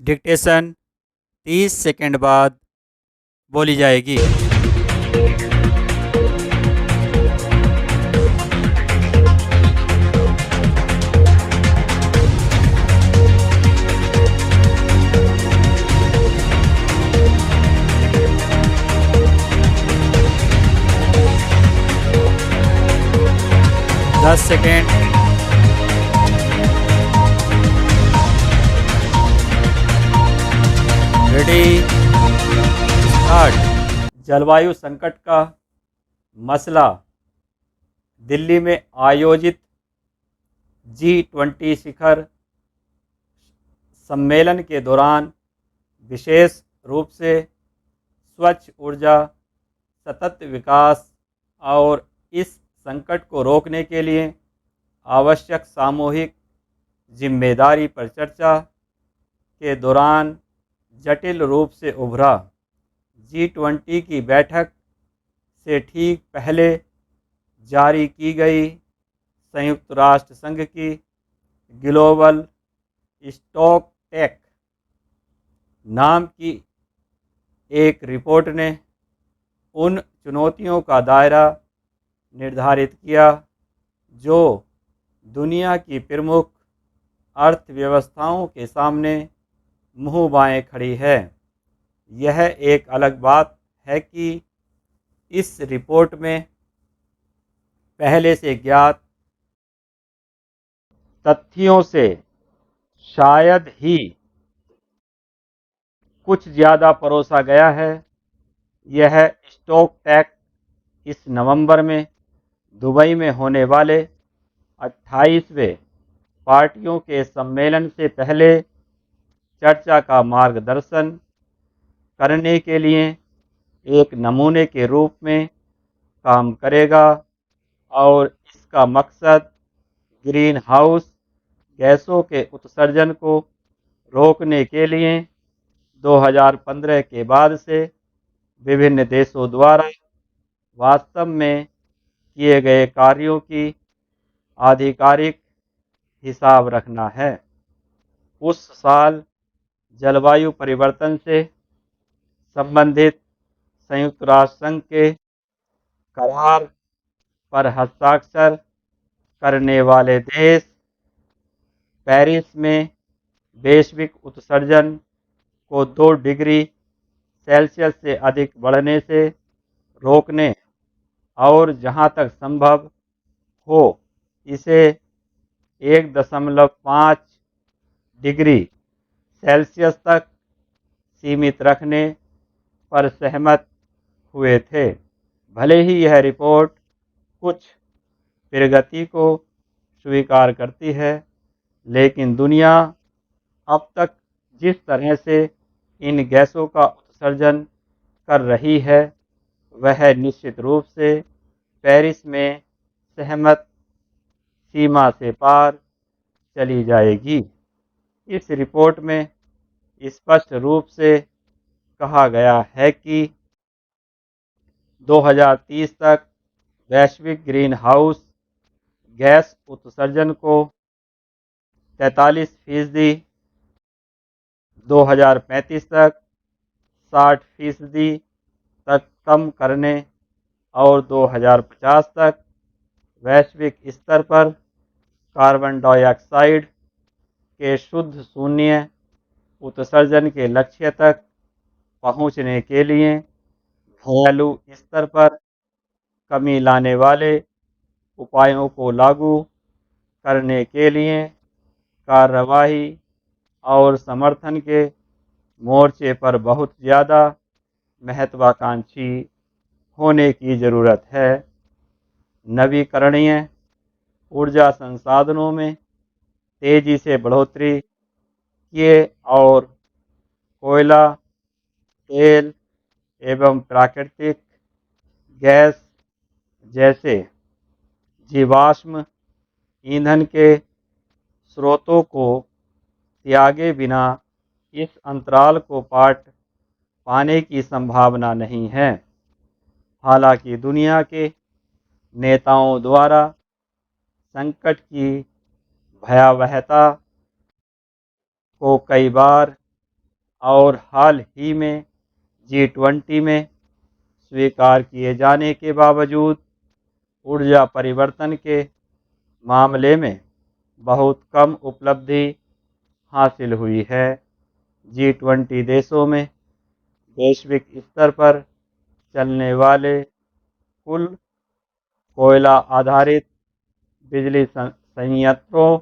Dictation 30 second बाद बोली जाएगी। 10 सेकंड। Ready, start. जलवायु संकट का मसला दिल्ली में आयोजित G20 शिखर सम्मेलन के दौरान विशेष रूप से स्वच्छ ऊर्जा, सतत विकास और इस संकट को रोकने के लिए आवश्यक सामूहिक जिम्मेदारी पर चर्चा के दौरान जटिल रूप से उभरा। G20 की बैठक से ठीक पहले जारी की गई संयुक्त राष्ट्र संघ की ग्लोबल स्टॉक टेक नाम की एक रिपोर्ट ने उन चुनौतियों का दायरा निर्धारित किया जो दुनिया की प्रमुख अर्थव्यवस्थाओं के सामने मुंह बाएं खड़ी है। यह एक अलग बात है कि इस रिपोर्ट में पहले से ज्ञात तथ्यों से शायद ही कुछ ज़्यादा परोसा गया है। यह स्टॉक टेक इस नवंबर में दुबई में होने वाले 28वें पार्टियों के सम्मेलन से पहले चर्चा का मार्गदर्शन करने के लिए एक नमूने के रूप में काम करेगा और इसका मकसद ग्रीन हाउस गैसों के उत्सर्जन को रोकने के लिए 2015 के बाद से विभिन्न देशों द्वारा वास्तव में किए गए कार्यों की आधिकारिक हिसाब रखना है। उस साल जलवायु परिवर्तन से संबंधित संयुक्त राष्ट्र संघ के करार पर हस्ताक्षर करने वाले देश पेरिस में वैश्विक उत्सर्जन को 2 डिग्री सेल्सियस से अधिक बढ़ने से रोकने और जहां तक संभव हो इसे 1.5 डिग्री सेल्सियस तक सीमित रखने पर सहमत हुए थे। भले ही यह रिपोर्ट कुछ प्रगति को स्वीकार करती है, लेकिन दुनिया अब तक जिस तरह से इन गैसों का उत्सर्जन कर रही है वह निश्चित रूप से पेरिस में सहमत सीमा से पार चली जाएगी। इस रिपोर्ट में स्पष्ट रूप से कहा गया है कि 2030 तक वैश्विक ग्रीन हाउस गैस उत्सर्जन को 43%, 2035 तक 60% तक कम करने और 2050 तक वैश्विक स्तर पर कार्बन डाइऑक्साइड के शुद्ध शून्य उत्सर्जन के लक्ष्य तक पहुंचने के लिए घरेलू स्तर पर कमी लाने वाले उपायों को लागू करने के लिए कार्रवाई और समर्थन के मोर्चे पर बहुत ज़्यादा महत्वाकांक्षी होने की ज़रूरत है। नवीकरणीय ऊर्जा संसाधनों में तेज़ी से बढ़ोतरी किए और कोयला, तेल एवं प्राकृतिक गैस जैसे जीवाश्म ईंधन के स्रोतों को त्यागे बिना इस अंतराल को पाने की संभावना नहीं है। हालांकि दुनिया के नेताओं द्वारा संकट की भयावहता को कई बार और हाल ही में G20 में स्वीकार किए जाने के बावजूद ऊर्जा परिवर्तन के मामले में बहुत कम उपलब्धि हासिल हुई है। G20 देशों में वैश्विक स्तर पर चलने वाले कुल कोयला आधारित बिजली संयंत्रों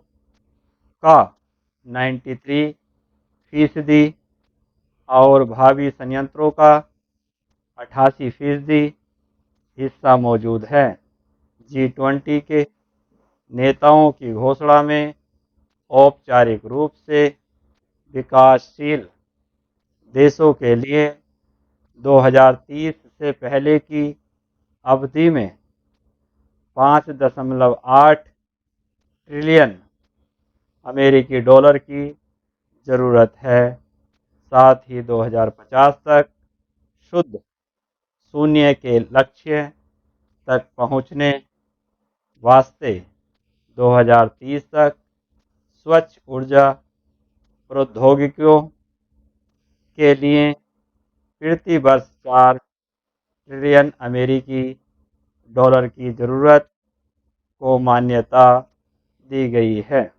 का 93% और भावी संयंत्रों का 88% हिस्सा मौजूद है। G20 के नेताओं की घोषणा में औपचारिक रूप से विकासशील देशों के लिए 2030 से पहले की अवधि में 5.8 ट्रिलियन अमेरिकी डॉलर की ज़रूरत है। साथ ही 2050 तक शुद्ध शून्य के लक्ष्य तक पहुंचने वास्ते 2030 तक स्वच्छ ऊर्जा प्रौद्योगिकियों के लिए प्रति वर्ष 4 ट्रिलियन अमेरिकी डॉलर की ज़रूरत को मान्यता दी गई है।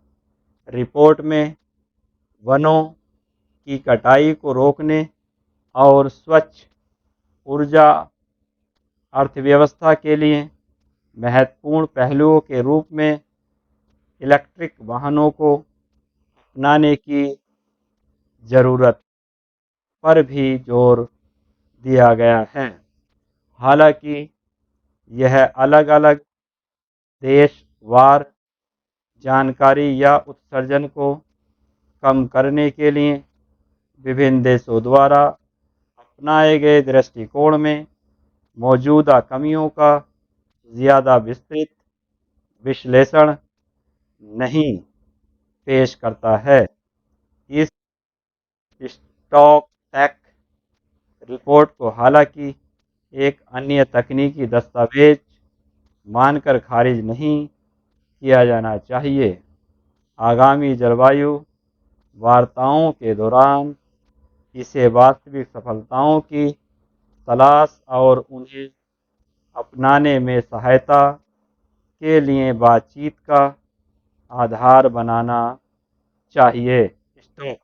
रिपोर्ट में वनों की कटाई को रोकने और स्वच्छ ऊर्जा अर्थव्यवस्था के लिए महत्वपूर्ण पहलुओं के रूप में इलेक्ट्रिक वाहनों को अपनाने की ज़रूरत पर भी जोर दिया गया है। हालांकि यह अलग अलग देशवार जानकारी या उत्सर्जन को कम करने के लिए विभिन्न देशों द्वारा अपनाए गए दृष्टिकोण में मौजूदा कमियों का ज़्यादा विस्तृत विश्लेषण नहीं पेश करता है। इस स्टॉक टेक रिपोर्ट को हालांकि एक अन्य तकनीकी दस्तावेज मानकर खारिज नहीं किया जाना चाहिए। आगामी जलवायु वार्ताओं के दौरान इसे वास्तविक सफलताओं की तलाश और उन्हें अपनाने में सहायता के लिए बातचीत का आधार बनाना चाहिए। स्टॉक